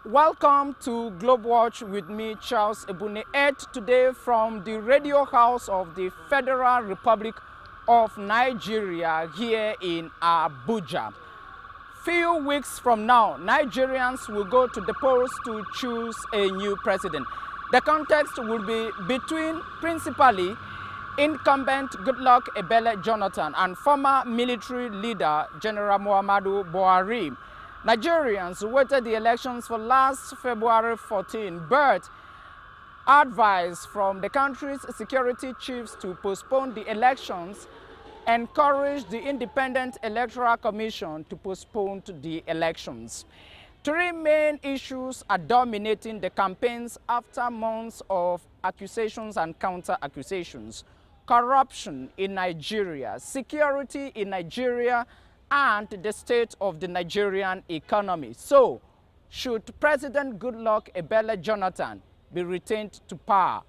Welcome to GLOBEWATCH with me, Charles Ebune, today from the Radio House of the Federal Republic of Nigeria here in Abuja. Few weeks from now, Nigerians will go to the polls to choose a new president. The context will be between principally incumbent Goodluck Ebele Jonathan and former military leader General Muhammadu Buhari. Nigerians waited the elections for last February 14, but advice from the country's security chiefs to postpone the elections encouraged the Independent Electoral Commission to postpone the elections. Three main issues are dominating the campaigns after months of accusations and counter-accusations: corruption in Nigeria, security in Nigeria, and the state of the Nigerian economy. So, should President Goodluck Ebele Jonathan be retained to power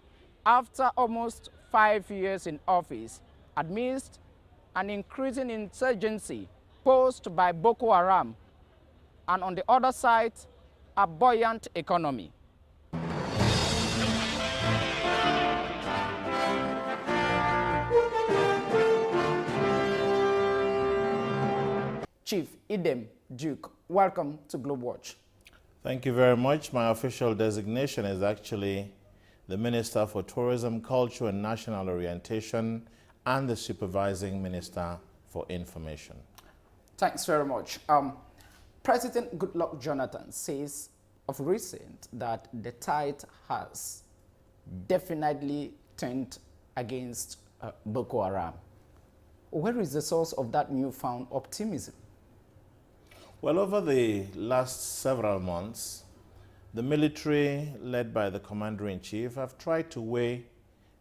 after almost 5 years in office amidst an increasing insurgency posed by Boko Haram, and on the other side, a buoyant economy? Chief Edem Duke, welcome to GLOBEWATCH. Thank you very much. My official designation is actually the Minister for Tourism, Culture and National Orientation and the Supervising Minister for Information. Thanks very much. President Goodluck Jonathan says of recent that the tide has definitely turned against Boko Haram. Where is the source of that newfound optimism? Well, over the last several months, the military, led by the Commander-in-Chief, have tried to weigh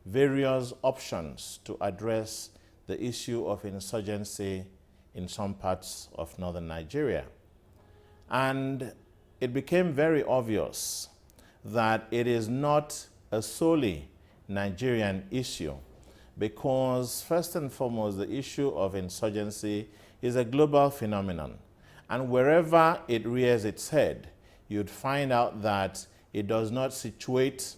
various options to address the issue of insurgency in some parts of northern Nigeria. And it became very obvious that it is not a solely Nigerian issue, because first and foremost, the issue of insurgency is a global phenomenon. And wherever it rears its head, you'd find out that it does not situate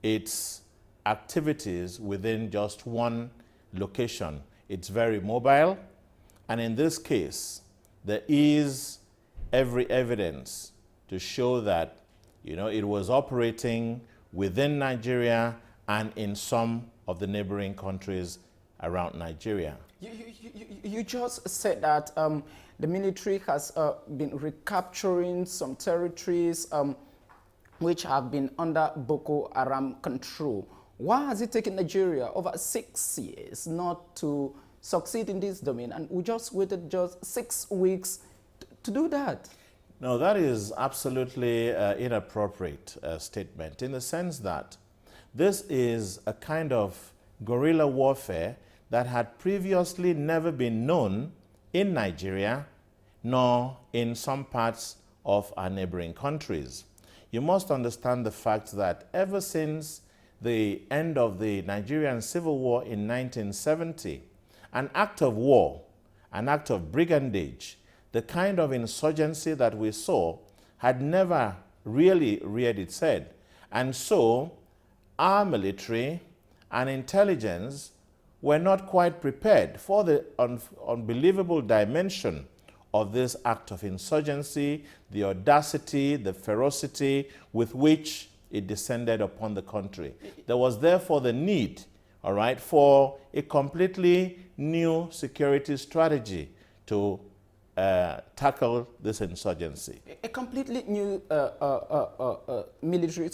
its activities within just one location. It's very mobile, and in this case, there is every evidence to show that, it was operating within Nigeria and in some of the neighboring countries around Nigeria. You just said that the military has been recapturing some territories which have been under Boko Haram control. Why has it taken Nigeria over 6 years not to succeed in this domain? And we just waited just 6 weeks to do that. No, that is absolutely inappropriate statement, in the sense that this is a kind of guerrilla warfare that had previously never been known in Nigeria, nor in some parts of our neighboring countries. You must understand the fact that ever since the end of the Nigerian Civil War in 1970, an act of war, an act of brigandage, the kind of insurgency that we saw had never really reared its head. And so our military and intelligence were not quite prepared for the unbelievable dimension of this act of insurgency, the audacity, the ferocity with which it descended upon the country. There was therefore the need, for a completely new security strategy to tackle this insurgency. A completely new military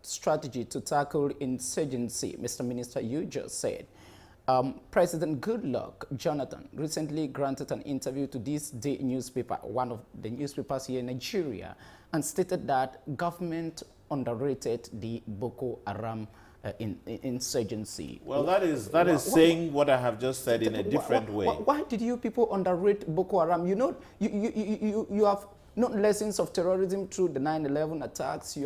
strategy to tackle insurgency, Mr. Minister, you just said. President Goodluck Jonathan recently granted an interview to This Day newspaper, one of the newspapers here in Nigeria, and stated that government underrated the Boko Haram insurgency. Well, that is saying what I have just said in a different way. Why did you people underrate Boko Haram? You have not lessons of terrorism through the 9/11 attacks.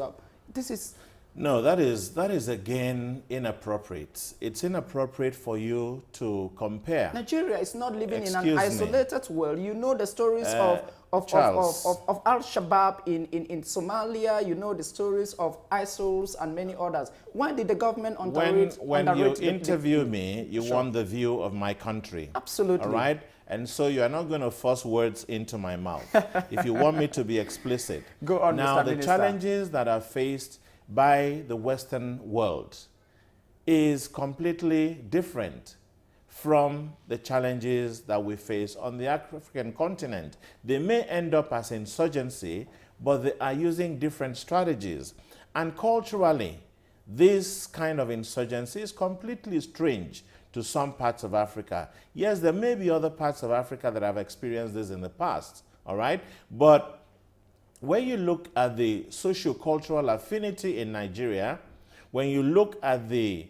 No, that is again inappropriate. It's inappropriate for you to compare. Nigeria is not living in an Excuse me. isolated world. You know the stories of Charles. Al-Shabaab in Somalia. You know the stories of ISIL and many others. Why did the government underrate When you the interview me, you Sure. want the view of my country. Absolutely. All right? And so you are not going to force words into my mouth. If you want me to be explicit. Go on, now, Mr. the Minister. challenges that are faced by the Western world is completely different from the challenges that we face on the African continent. They may end up as insurgency, but they are using different strategies. And culturally, this kind of insurgency is completely strange to some parts of Africa. Yes, there may be other parts of Africa that have experienced this in the past, all right? But when you look at the socio-cultural affinity in Nigeria, when you look at the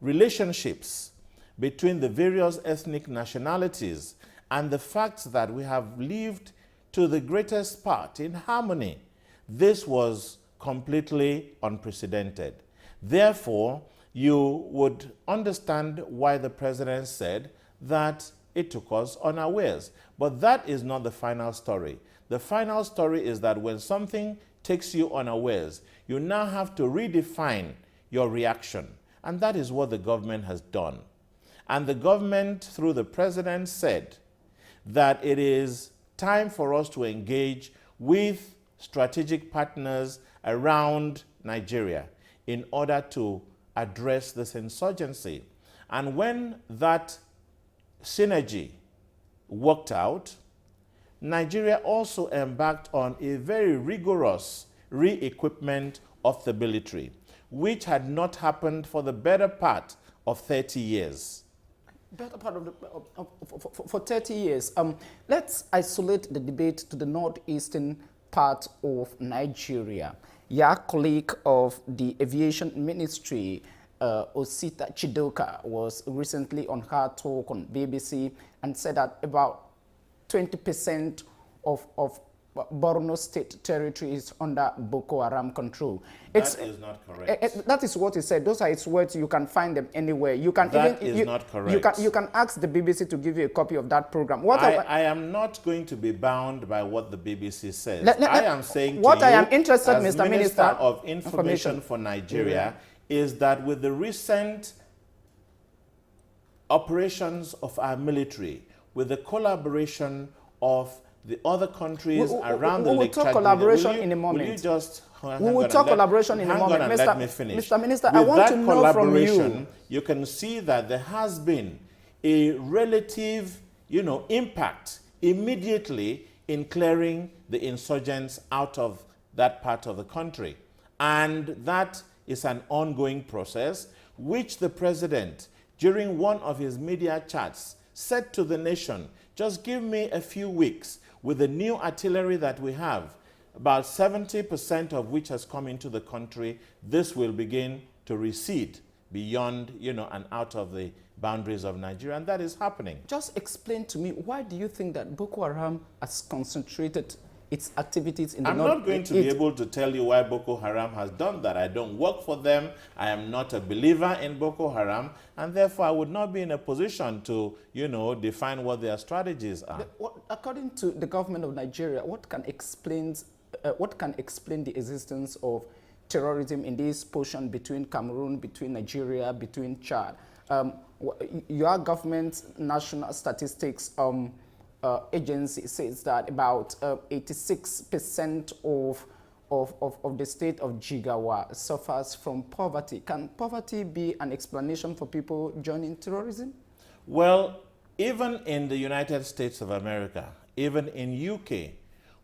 relationships between the various ethnic nationalities and the fact that we have lived to the greatest part in harmony, this was completely unprecedented. Therefore, you would understand why the president said that it took us unawares. But that is not the final story. The final story is that when something takes you unawares, you now have to redefine your reaction. And that is what the government has done. And the government, through the president, said that it is time for us to engage with strategic partners around Nigeria in order to address this insurgency. And when that synergy worked out, Nigeria also embarked on a very rigorous re-equipment of the military, which had not happened for the better part of 30 years. Better part of for 30 years. Let's isolate the debate to the northeastern part of Nigeria. Your colleague of the aviation ministry, Osita Chidoka, was recently on her talk on BBC and said that about 20% of Borno State territory is under Boko Haram control. That is not correct. That is what he said. Those are his words. You can find them anywhere. You can that is not correct. You can ask the BBC to give you a copy of that program. I am not going to be bound by what the BBC says. I am saying what to I you, am interested, as Mr. Minister of Information for Nigeria, is that with the recent operations of our military, with the collaboration of the other countries around the Lake Chad. We will talk collaboration in a moment. Will you just we will talk collaboration in a moment. Let me finish. Mr. Minister, I want to know from you. You can see that there has been a relative, impact immediately in clearing the insurgents out of that part of the country. And that is an ongoing process, which the president, during one of his media chats, said to the nation, just give me a few weeks. With the new artillery that we have, about 70% of which has come into the country, this will begin to recede beyond, and out of the boundaries of Nigeria, and that is happening. Just explain to me, why do you think that Boko Haram has concentrated its activities in the north? I'm not going to be able to tell you why Boko Haram has done that. I don't work for them. I am not a believer in Boko Haram, and therefore I would not be in a position to, define what their strategies are. According to the government of Nigeria, what can explain the existence of terrorism in this portion between Cameroon, between Nigeria, between Chad? Your government's national statistics agency says that about 86% of the state of Jigawa suffers from poverty. Can poverty be an explanation for people joining terrorism? Well, even in the United States of America, even in UK,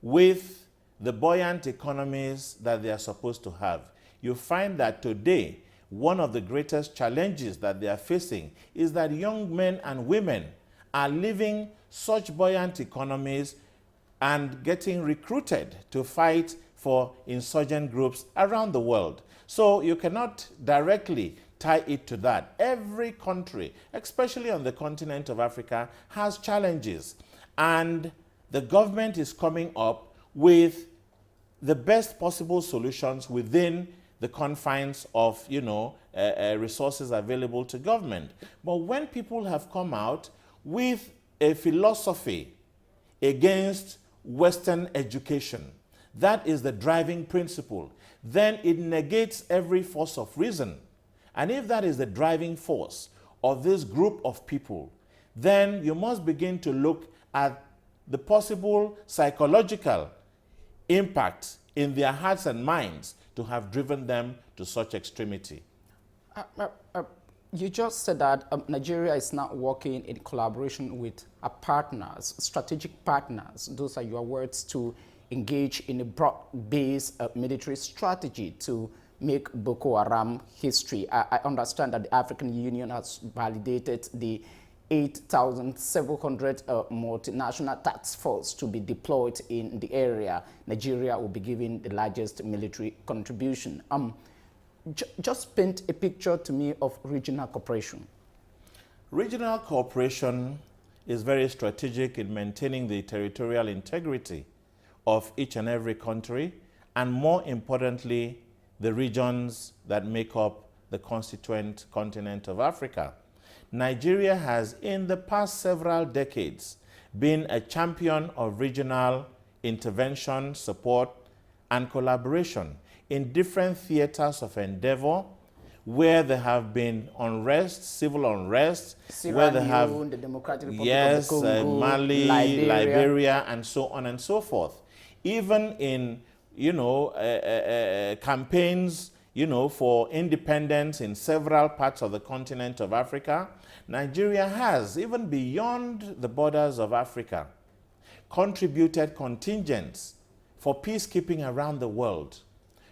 with the buoyant economies that they are supposed to have, you find that today, one of the greatest challenges that they are facing is that young men and women are living such buoyant economies and getting recruited to fight for insurgent groups around the world. So you cannot directly tie it to that. Every country, especially on the continent of Africa, has challenges. And the government is coming up with the best possible solutions within the confines of, resources available to government. But when people have come out with a philosophy against Western education, that is the driving principle, then it negates every force of reason. And if that is the driving force of this group of people, then you must begin to look at the possible psychological impact in their hearts and minds to have driven them to such extremity. You just said that Nigeria is not working in collaboration with partners, strategic partners. Those are your words, to engage in a broad-based military strategy to make Boko Haram history. I understand that the African Union has validated the 8,700 multinational task force to be deployed in the area. Nigeria will be giving the largest military contribution. Just paint a picture to me of regional cooperation. Regional cooperation is very strategic in maintaining the territorial integrity of each and every country, and more importantly, the regions that make up the constituent continent of Africa. Nigeria has, in the past several decades, been a champion of regional intervention, support, and collaboration in different theaters of endeavor, where there have been unrest, civil unrest, where they have the Democratic Republic yes, of the Congo, Mali, Liberia, and so on and so forth. Even in, campaigns, for independence in several parts of the continent of Africa, Nigeria has, even beyond the borders of Africa, contributed contingents for peacekeeping around the world.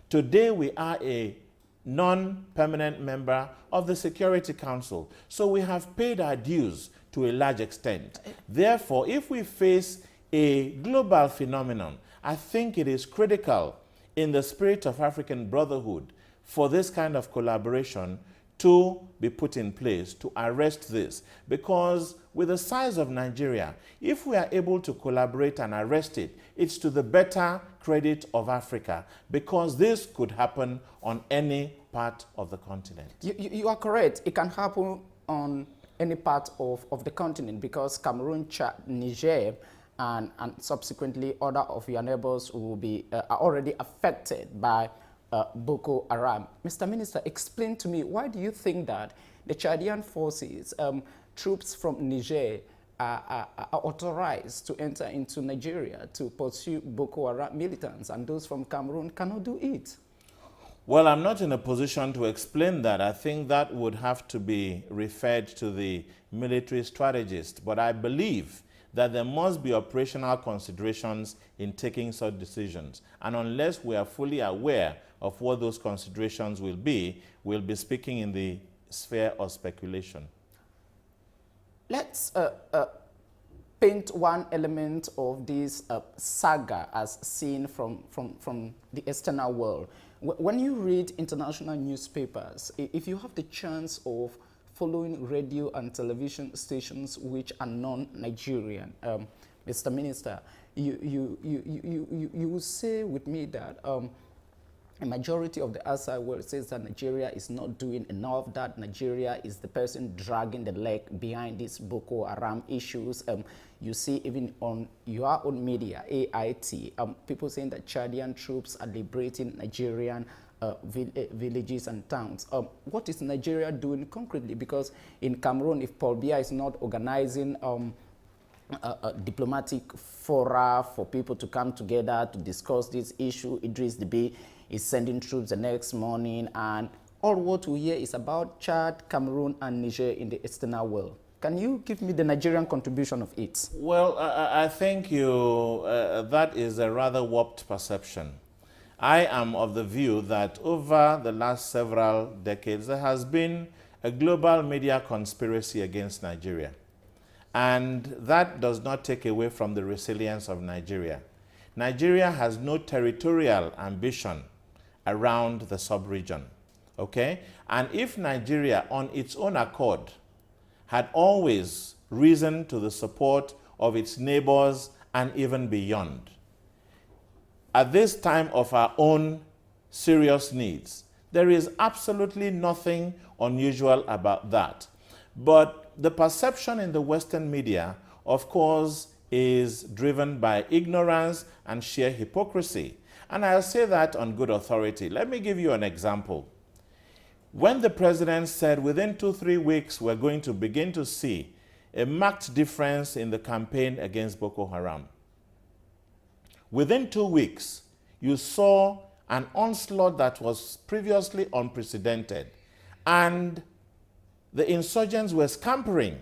Today, we are a non-permanent member of the Security Council, so we have paid our dues to a large extent. Therefore, if we face a global phenomenon, I think it is critical in the spirit of African brotherhood for this kind of collaboration to be put in place to arrest this. Because with the size of Nigeria, if we are able to collaborate and arrest it, it's to the better credit of Africa, because this could happen on any part of the continent. You are correct. It can happen on any part of the continent, because Cameroon, Chad, Niger, and subsequently other of your neighbors will be are already affected by Boko Haram. Mr. Minister, explain to me, why do you think that the Chadian forces, troops from Niger, are authorized to enter into Nigeria to pursue Boko Haram militants, and those from Cameroon cannot do it? Well, I'm not in a position to explain that. I think that would have to be referred to the military strategist. But I believe that there must be operational considerations in taking such decisions. And unless we are fully aware of what those considerations will be, we'll be speaking in the sphere of speculation. Let's paint one element of this saga as seen from the external world. When you read international newspapers, if you have the chance of following radio and television stations which are non-Nigerian, Mr. Minister, you will say with me that a majority of the outside world says that Nigeria is not doing enough, that Nigeria is the person dragging the leg behind these Boko Haram issues. You see even on your own media, AIT, people saying that Chadian troops are liberating Nigerian villages and towns. What is Nigeria doing concretely? Because in Cameroon, if Paul Biya is not organizing a diplomatic fora for people to come together to discuss this issue, Idris Deby is sending troops the next morning, and all what we hear is about Chad, Cameroon, and Niger in the external world. Can you give me the Nigerian contribution of it? Well, I think that is a rather warped perception. I am of the view that over the last several decades, there has been a global media conspiracy against Nigeria. And that does not take away from the resilience of Nigeria. Nigeria has no territorial ambition around the sub-region, okay? And if Nigeria, on its own accord, had always risen to the support of its neighbors and even beyond, at this time of our own serious needs. There is absolutely nothing unusual about that. But the perception in the Western media, of course, is driven by ignorance and sheer hypocrisy. And I'll say that on good authority. Let me give you an example. When the president said within 2-3 weeks we're going to begin to see a marked difference in the campaign against Boko Haram, within 2 weeks, you saw an onslaught that was previously unprecedented. And the insurgents were scampering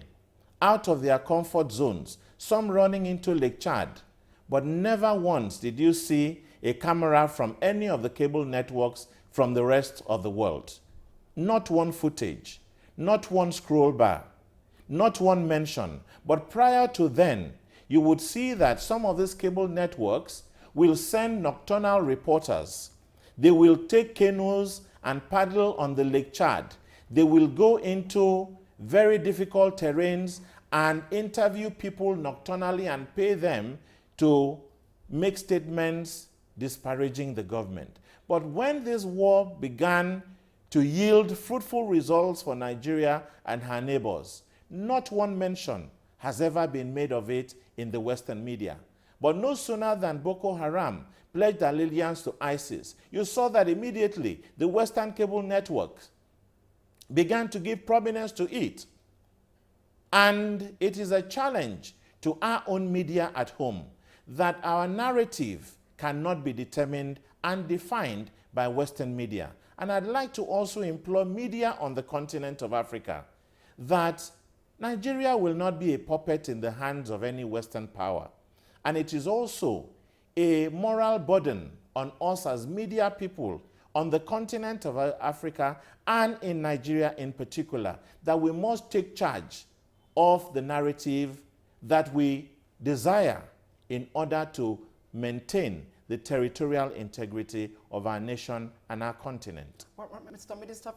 out of their comfort zones, some running into Lake Chad. But never once did you see a camera from any of the cable networks from the rest of the world. Not one footage, not one scroll bar, not one mention. But prior to then, you would see that some of these cable networks will send nocturnal reporters. They will take canoes and paddle on the Lake Chad. They will go into very difficult terrains and interview people nocturnally and pay them to make statements disparaging the government. But when this war began to yield fruitful results for Nigeria and her neighbors, not one mention has ever been made of it in the Western media. But no sooner than Boko Haram pledged allegiance to ISIS, you saw that immediately the Western cable networks began to give prominence to it. And it is a challenge to our own media at home that our narrative cannot be determined and defined by Western media. And I'd like to also implore media on the continent of Africa that Nigeria will not be a puppet in the hands of any Western power. And it is also a moral burden on us as media people on the continent of Africa and in Nigeria in particular, that we must take charge of the narrative that we desire in order to maintain the territorial integrity of our nation and our continent. Well, Mr. Minister,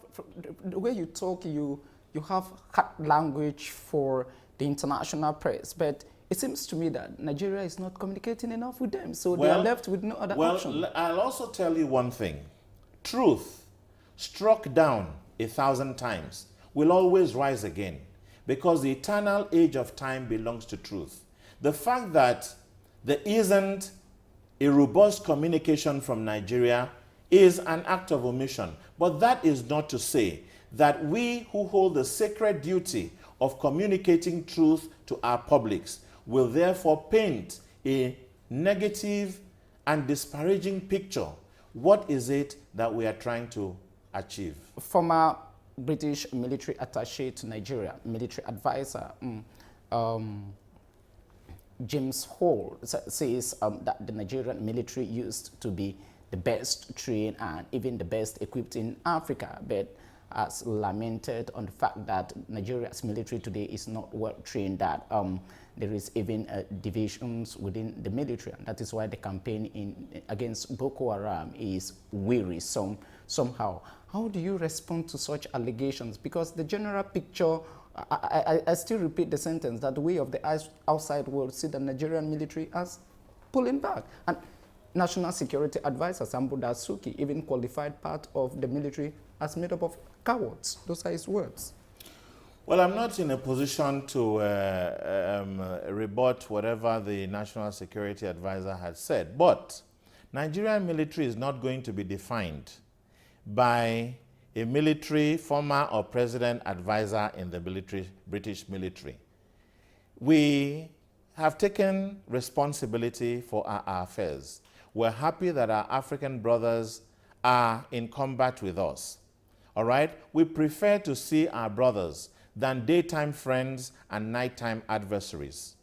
the way you talk, you have hard language for the international press, but it seems to me that Nigeria is not communicating enough with them, so they are left with no other option. Well, I'll also tell you one thing. Truth, struck down 1,000 times, will always rise again, because the eternal age of time belongs to truth. The fact that there isn't a robust communication from Nigeria is an act of omission. But that is not to say that we who hold the sacred duty of communicating truth to our publics will therefore paint a negative and disparaging picture. What is it that we are trying to achieve? Former British military attaché to Nigeria, military advisor, James Hall says that the Nigerian military used to be the best trained and even the best equipped in Africa, but has lamented on the fact that Nigeria's military today is not well trained, that there is even divisions within the military, and that is why the campaign against Boko Haram is wearisome somehow. How do you respond to such allegations? Because the general picture, I still repeat the sentence, that we of the outside world see the Nigerian military as pulling back. And National Security Advisor Sambo Dasuki even qualified part of the military as made up of cowards. Those are his words. Well, I'm not in a position to rebut whatever the National Security Advisor had said, but Nigerian military is not going to be defined by a military former or president advisor in the British military. We have taken responsibility for our affairs. We're happy that our African brothers are in combat with us. All right? We prefer to see our brothers than daytime friends and nighttime adversaries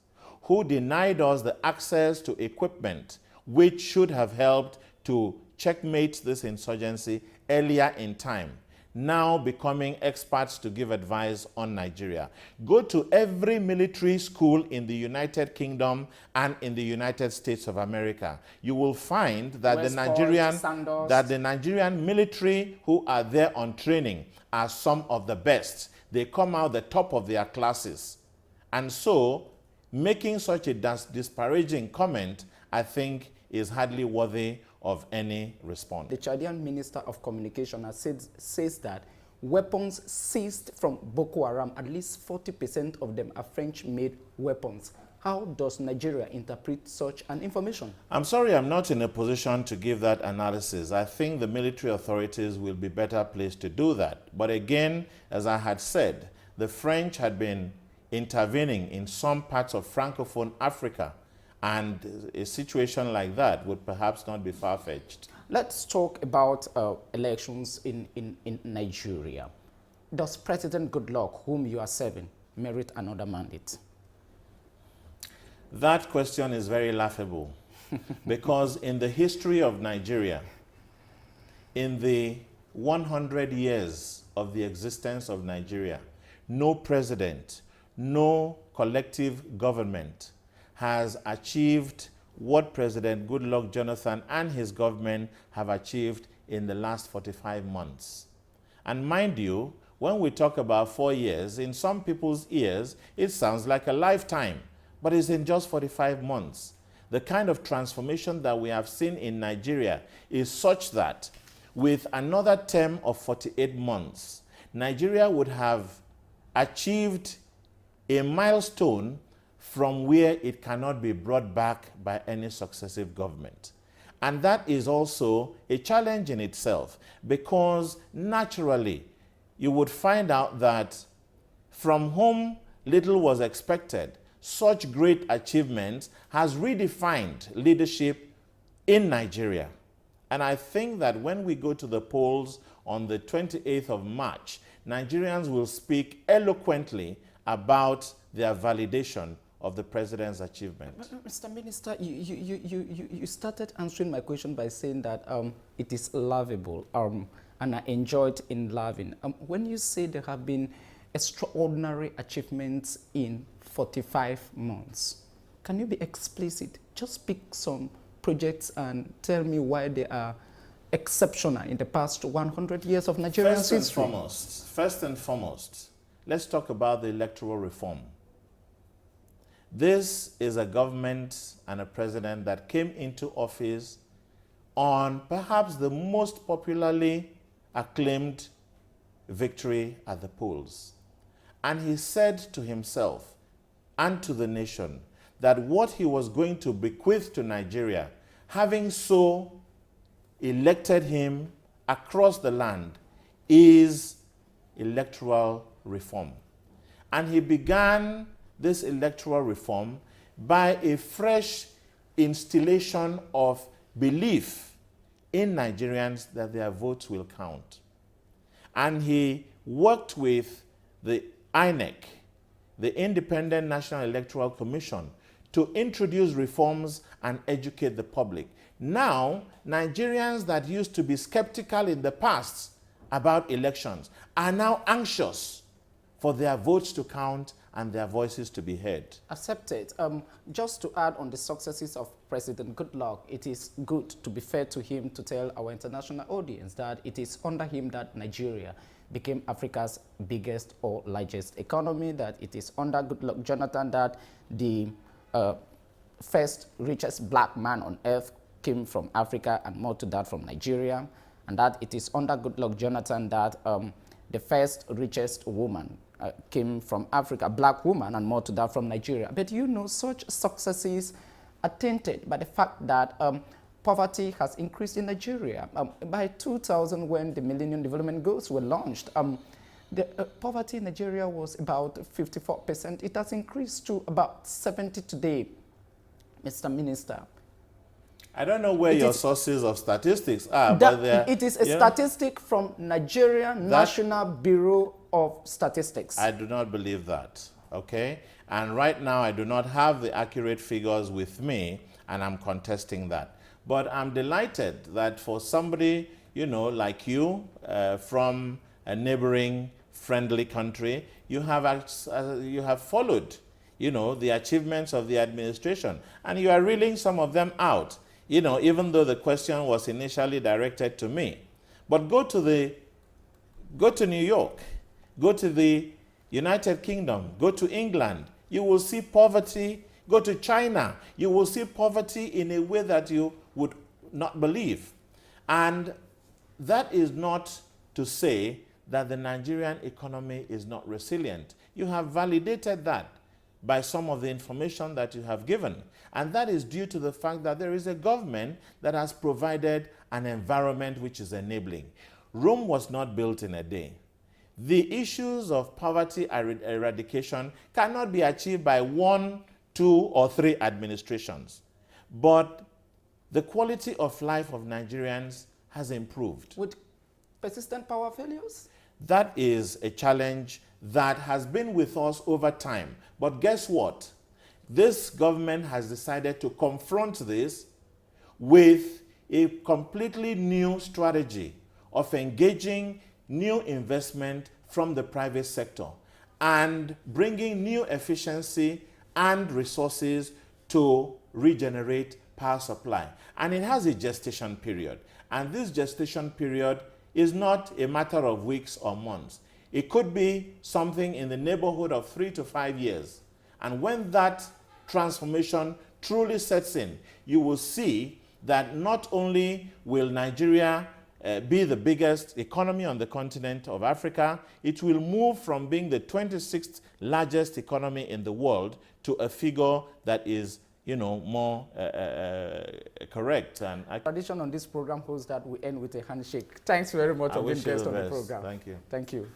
who denied us the access to equipment which should have helped to checkmate this insurgency earlier in time, now becoming experts to give advice on Nigeria. Go to every military school in the United Kingdom and in the United States of America. You will find that the Nigerian military who are there on training are some of the best. They come out the top of their classes. And so, making such a disparaging comment, I think, is hardly worthy of any response. The Chadian Minister of Communication has says that weapons seized from Boko Haram, at least 40% of them are French-made weapons. How does Nigeria interpret such an information? I'm sorry, I'm not in a position to give that analysis. I think the military authorities will be better placed to do that. But again, as I had said, the French had been intervening in some parts of Francophone Africa, and a situation like that would perhaps not be far-fetched. Let's talk about elections in Nigeria. Does President Goodluck, whom you are serving, merit another mandate? That question is very laughable because in the history of Nigeria, in the 100 years of the existence of Nigeria, no president, no collective government has achieved what President Goodluck Jonathan and his government have achieved in the last 45 months. And mind you, when we talk about 4 years, in some people's ears, it sounds like a lifetime. But it's in just 45 months. The kind of transformation that we have seen in Nigeria is such that with another term of 48 months, Nigeria would have achieved a milestone from where it cannot be brought back by any successive government. And that is also a challenge in itself, because naturally you would find out that from whom little was expected, such great achievements has redefined leadership in Nigeria. And I think that when we go to the polls on the 28th of March, Nigerians will speak eloquently about their validation of the president's achievement. Mr. Minister, you started answering my question by saying that it is laughable, and I enjoyed in laughing. When you say there have been extraordinary achievements in 45 months. Can you be explicit? Just pick some projects and tell me why they are exceptional in the past 100 years of Nigerian history. First and foremost, let's talk about the electoral reform. This is a government and a president that came into office on perhaps the most popularly acclaimed victory at the polls. And he said to himself and to the nation that what he was going to bequeath to Nigeria, having so elected him across the land, is electoral reform. And he began this electoral reform by a fresh instillation of belief in Nigerians that their votes will count. And he worked with the INEC, the Independent National Electoral Commission, to introduce reforms and educate the public. Now, Nigerians that used to be skeptical in the past about elections are now anxious for their votes to count and their voices to be heard. Accepted. Just to add on the successes of President Goodluck, it is good to be fair to him to tell our international audience that it is under him that Nigeria became Africa's biggest or largest economy, that it is under Goodluck Jonathan that the first richest black man on earth came from Africa, and more to that from Nigeria, and that it is under Goodluck Jonathan that the first richest woman came from Africa, a black woman, and more to that from Nigeria. But you know, such successes are tainted by the fact that poverty has increased in Nigeria. By 2000, when the Millennium Development Goals were launched, the poverty in Nigeria was about 54%. It has increased to about 70 today, Mr. Minister. I don't know where your sources of statistics are, but it is a statistic from Nigeria National Bureau of Statistics. I do not believe that, okay? And right now, I do not have the accurate figures with me, and I'm contesting that. But I'm delighted that for somebody, you know, like you, from a neighboring friendly country, you have followed, you know, the achievements of the administration, and you are reeling some of them out, you know, even though the question was initially directed to me. But go to New York, go to the United Kingdom, go to England, you will see poverty. Go to China, you will see poverty in a way that you would not believe. And that is not to say that the Nigerian economy is not resilient. You have validated that by some of the information that you have given. And that is due to the fact that there is a government that has provided an environment which is enabling. Rome was not built in a day. The issues of poverty eradication cannot be achieved by 1, 2, or 3 administrations. But the quality of life of Nigerians has improved. With persistent power failures? That is a challenge that has been with us over time. But guess what? This government has decided to confront this with a completely new strategy of engaging new investment from the private sector and bringing new efficiency and resources to regenerate power supply. And it has a gestation period. And this gestation period is not a matter of weeks or months. It could be something in the neighborhood of 3 to 5 years. And when that transformation truly sets in, you will see that not only will Nigeria be the biggest economy on the continent of Africa, it will move from being the 26th largest economy in the world to a figure that is, more correct. And tradition on this program holds that we end with a handshake. Thanks very much for being guest on the program. Thank you. Thank you.